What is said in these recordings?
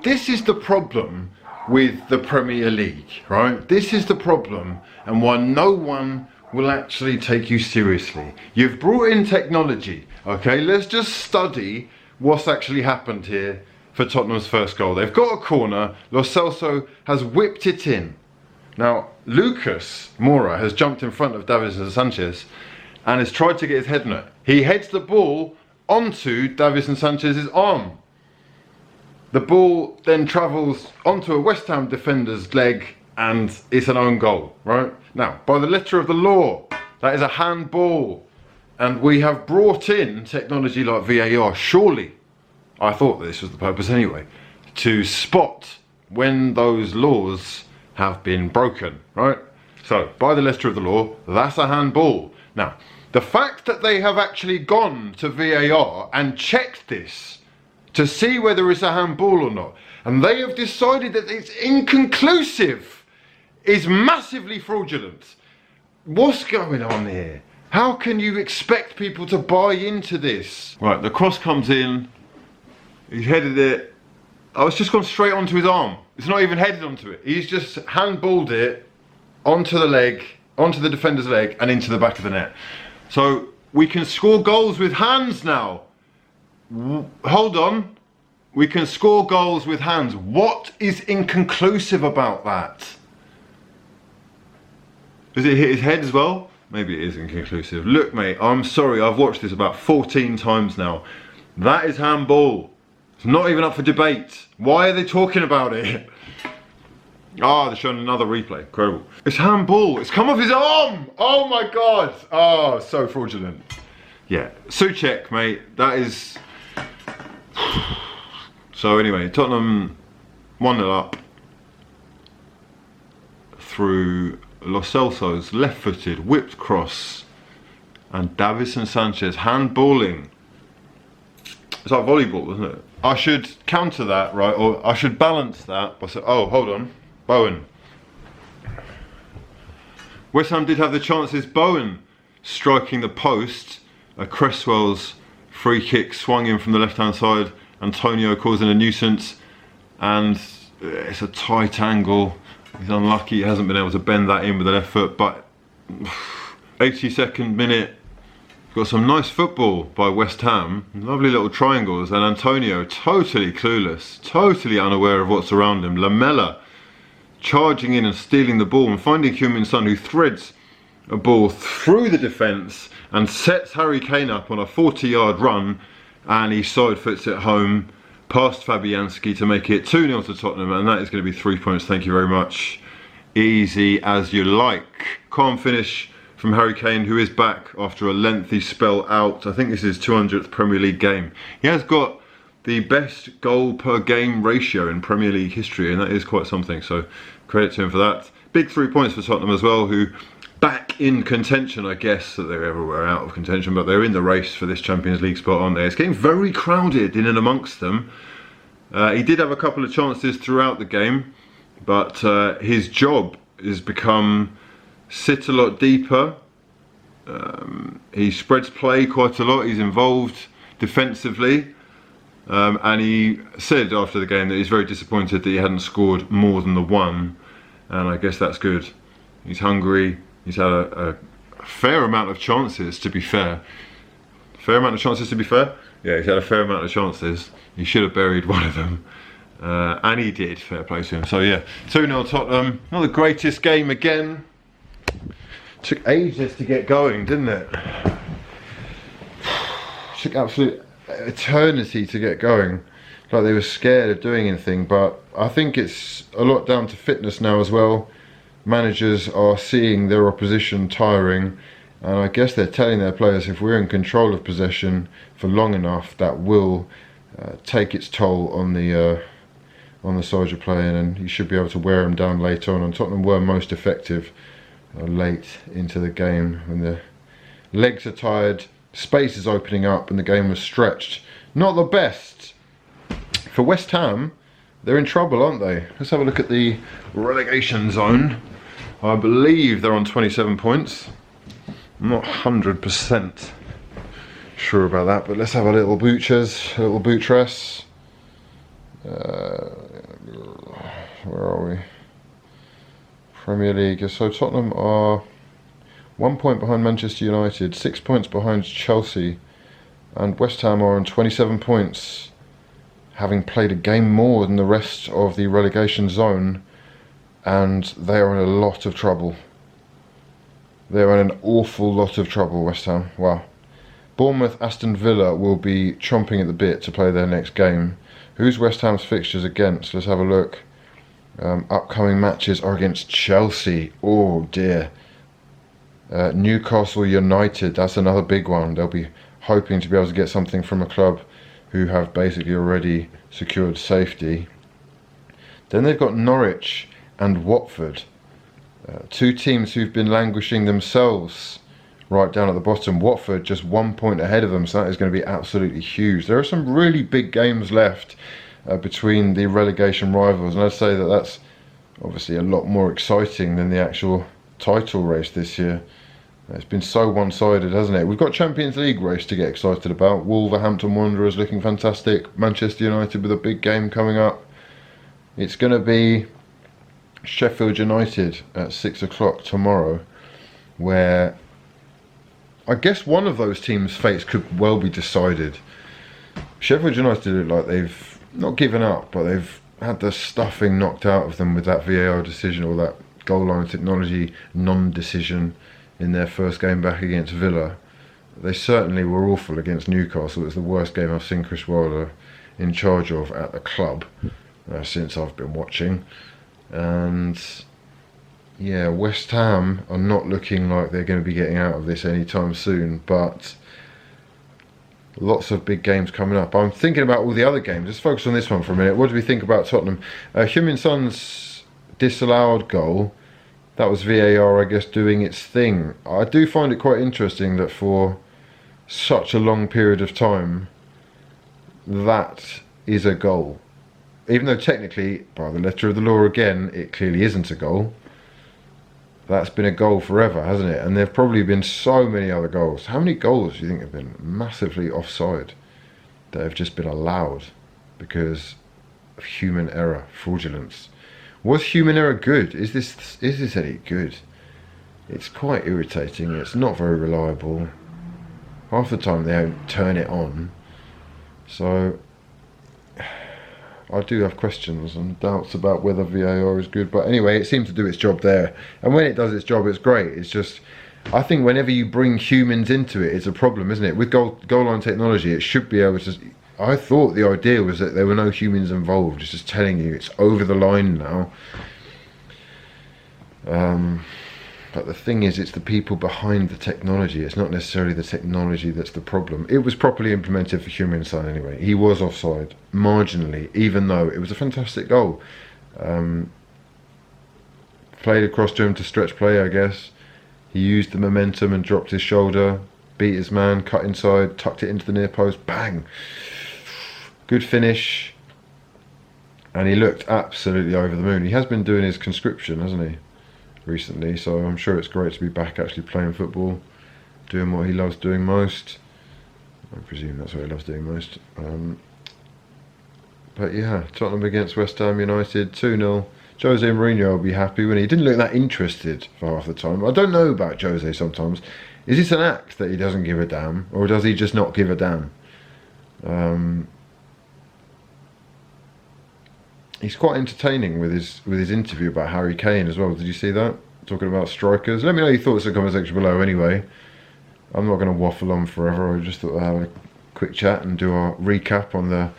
This is the problem with the Premier League, right? This is the problem, and why no one will actually take you seriously. You've brought in technology, okay? Let's just study what's actually happened here for Tottenham's first goal. They've got a corner, Lo Celso has whipped it in. Now, Lucas Moura has jumped in front of Davinson Sanchez and has tried to get his head on it. He heads the ball onto Davinson Sanchez's arm. The ball then travels onto a West Ham defender's leg and it's an own goal, right? Now, by the letter of the law, that is a handball. And we have brought in technology like VAR, surely, I thought this was the purpose anyway, to spot when those laws have been broken, right? So, by the letter of the law, that's a handball. Now, the fact that they have actually gone to VAR and checked this to see whether it's a handball or not, and they have decided that it's inconclusive, is massively fraudulent. What's going on here? How can you expect people to buy into this? Right, the cross comes in, he's headed it. Oh, it's just gone straight onto his arm. It's not even headed onto it. He's just handballed it onto the leg, onto the defender's leg, and into the back of the net. So we can score goals with hands now. Hold on, we can score goals with hands. What is inconclusive about that? Does it hit his head as well? Maybe it is inconclusive. Look mate, I'm sorry, I've watched this about 14 times now. That is handball. It's not even up for debate. Why are they talking about it? Ah, they're showing another replay. Incredible. It's handball. It's come off his arm. Oh my god. Oh, so fraudulent. Yeah, Soucek mate, that is... So anyway, Tottenham 1-0 up through Lo Celso's left-footed whipped cross and Davinson Sanchez handballing. It's like volleyball, isn't it? I should counter that, right? Or I should balance that by saying, oh, hold on, Bowen. West Ham did have the chances. Bowen striking the post. Cresswell's free kick swung in from the left-hand side. Antonio causing a nuisance, and it's a tight angle. He's unlucky he hasn't been able to bend that in with the left foot, but 82nd minute, got some nice football by West Ham. Lovely little triangles, and Antonio totally clueless, totally unaware of what's around him. Lamela charging in and stealing the ball and finding Heung-min Son, who threads a ball through the defence and sets Harry Kane up on a 40-yard run, and he side foots it home past Fabianski to make it 2-0 to Tottenham, and that is going to be 3 points. Thank you very much. Easy as you like. Calm finish from Harry Kane, who is back after a lengthy spell out. I think this is his 200th Premier League game. He has got the best goal per game ratio in Premier League history, and that is quite something, so credit to him for that. Big 3 points for Tottenham as well, who back in contention. I guess that they're everywhere out of contention, but they're in the race for this Champions League spot, aren't they? It's getting very crowded in and amongst them. He did have a couple of chances throughout the game, but his job has become sit a lot deeper. He spreads play quite a lot. He's involved defensively, and he said after the game that he's very disappointed that he hadn't scored more than the one, and I guess that's good. He's hungry. He's had a fair amount of chances, to be fair. Fair amount of chances, to be fair? Yeah, he's had a fair amount of chances. He should have buried one of them. And he did, fair play to him. So yeah, 2-0 Tottenham. Not the greatest game again. Took ages to get going, didn't it? Took absolute eternity to get going. Like they were scared of doing anything, but I think it's a lot down to fitness now as well. Managers are seeing their opposition tiring, and I guess they're telling their players, if we're in control of possession for long enough, that will take its toll on the soldier playing, and you should be able to wear them down later on. And Tottenham were most effective late into the game when the legs are tired, space is opening up, and the game was stretched. Not the best for West Ham. They're in trouble, aren't they? Let's have a look at the relegation zone. I believe they're on 27 points. I'm not 100% sure about that, but let's have a little buttress. Where are we? Premier League. So Tottenham are 1 point behind Manchester United, 6 points behind Chelsea, and West Ham are on 27 points, having played a game more than the rest of the relegation zone, and they are in a lot of trouble. They're in an awful lot of trouble, West Ham. Wow. Bournemouth, Aston Villa will be chomping at the bit to play their next game. Who's West Ham's fixtures against? Let's have a look. Upcoming matches are against Chelsea. Oh dear. Newcastle United, that's another big one. They'll be hoping to be able to get something from a club who have basically already secured safety. Then they've got Norwich and Watford. Two teams who've been languishing themselves right down at the bottom. Watford just 1 point ahead of them, so that is going to be absolutely huge. There are some really big games left between the relegation rivals, and I'd say that that's obviously a lot more exciting than the actual title race this year. It's been so one-sided, hasn't it? We've got Champions League race to get excited about. Wolverhampton Wanderers looking fantastic. Manchester United with a big game coming up. It's going to be Sheffield United at 6 o'clock tomorrow, where I guess one of those teams' fates could well be decided. Sheffield United look like they've not given up, but they've had the stuffing knocked out of them with that VAR decision, or that goal line technology non-decision in their first game back against Villa. They certainly were awful against Newcastle. It was the worst game I've seen Chris Wilder in charge of at the club since I've been watching. And yeah, West Ham are not looking like they're going to be getting out of this anytime soon, but lots of big games coming up. I'm thinking about all the other games. Let's focus on this one for a minute. What do we think about Tottenham? Heung-min Son's disallowed goal, that was VAR, I guess, doing its thing. I do find it quite interesting that for such a long period of time, that is a goal. Even though technically, by the letter of the law again, it clearly isn't a goal. That's been a goal forever, hasn't it? And there have probably been so many other goals. How many goals do you think have been massively offside that have just been allowed because of human error, fraudulence? Was human error good? Is this any good? It's quite irritating. It's not very reliable. Half the time they don't turn it on. So I do have questions and doubts about whether VAR is good, but anyway, it seems to do its job there, and when it does its job, it's great. It's just, I think whenever you bring humans into it, it's a problem, isn't it? With goal line technology, it should be able to. I thought the idea was that there were no humans involved. It's just telling you it's over the line now. But the thing is, it's the people behind the technology. It's not necessarily the technology that's the problem. It was properly implemented for Heung-min Son anyway. He was offside, marginally, even though it was a fantastic goal. Played across to him to stretch play, I guess. He used the momentum and dropped his shoulder, beat his man, cut inside, tucked it into the near post, bang! Good finish. And he looked absolutely over the moon. He has been doing his conscription, hasn't he, recently, so I'm sure it's great to be back actually playing football, doing what he loves doing most. I presume that's what he loves doing most. But yeah, Tottenham against West Ham United, 2-0. Jose Mourinho will be happy when he didn't look that interested for half the time. I don't know about Jose sometimes. Is this an act that he doesn't give a damn, or does he just not give a damn? He's quite entertaining with his interview about Harry Kane as well. Did you see that? Talking about strikers. Let me know your thoughts in the comment section below anyway. I'm not going to waffle on forever. I just thought I'd have a quick chat and do our recap on the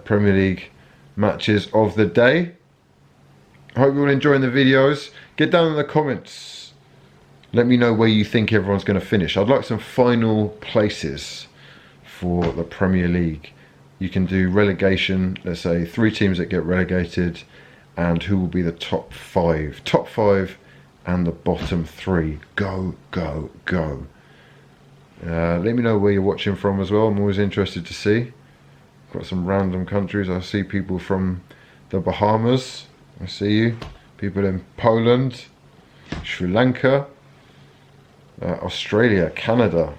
Premier League matches of the day. I hope you're all enjoying the videos. Get down in the comments. Let me know where you think everyone's going to finish. I'd like some final places for the Premier League. You can do relegation, let's say 3 teams that get relegated, and who will be the top 5. Top 5 and the bottom 3. Go, go, go. Let me know where you're watching from as well. I'm always interested to see. Got some random countries. I see people from the Bahamas. I see you. People in Poland, Sri Lanka, Australia, Canada.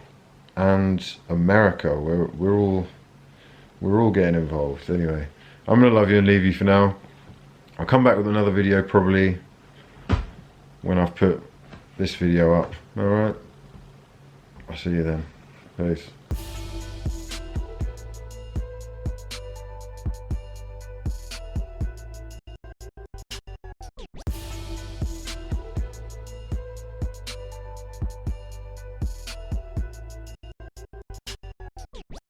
and America. We're all getting involved. Anyway, I'm gonna love you and leave you for now. I'll come back with another video probably when I've put this video up. Alright, I'll see you then. Peace.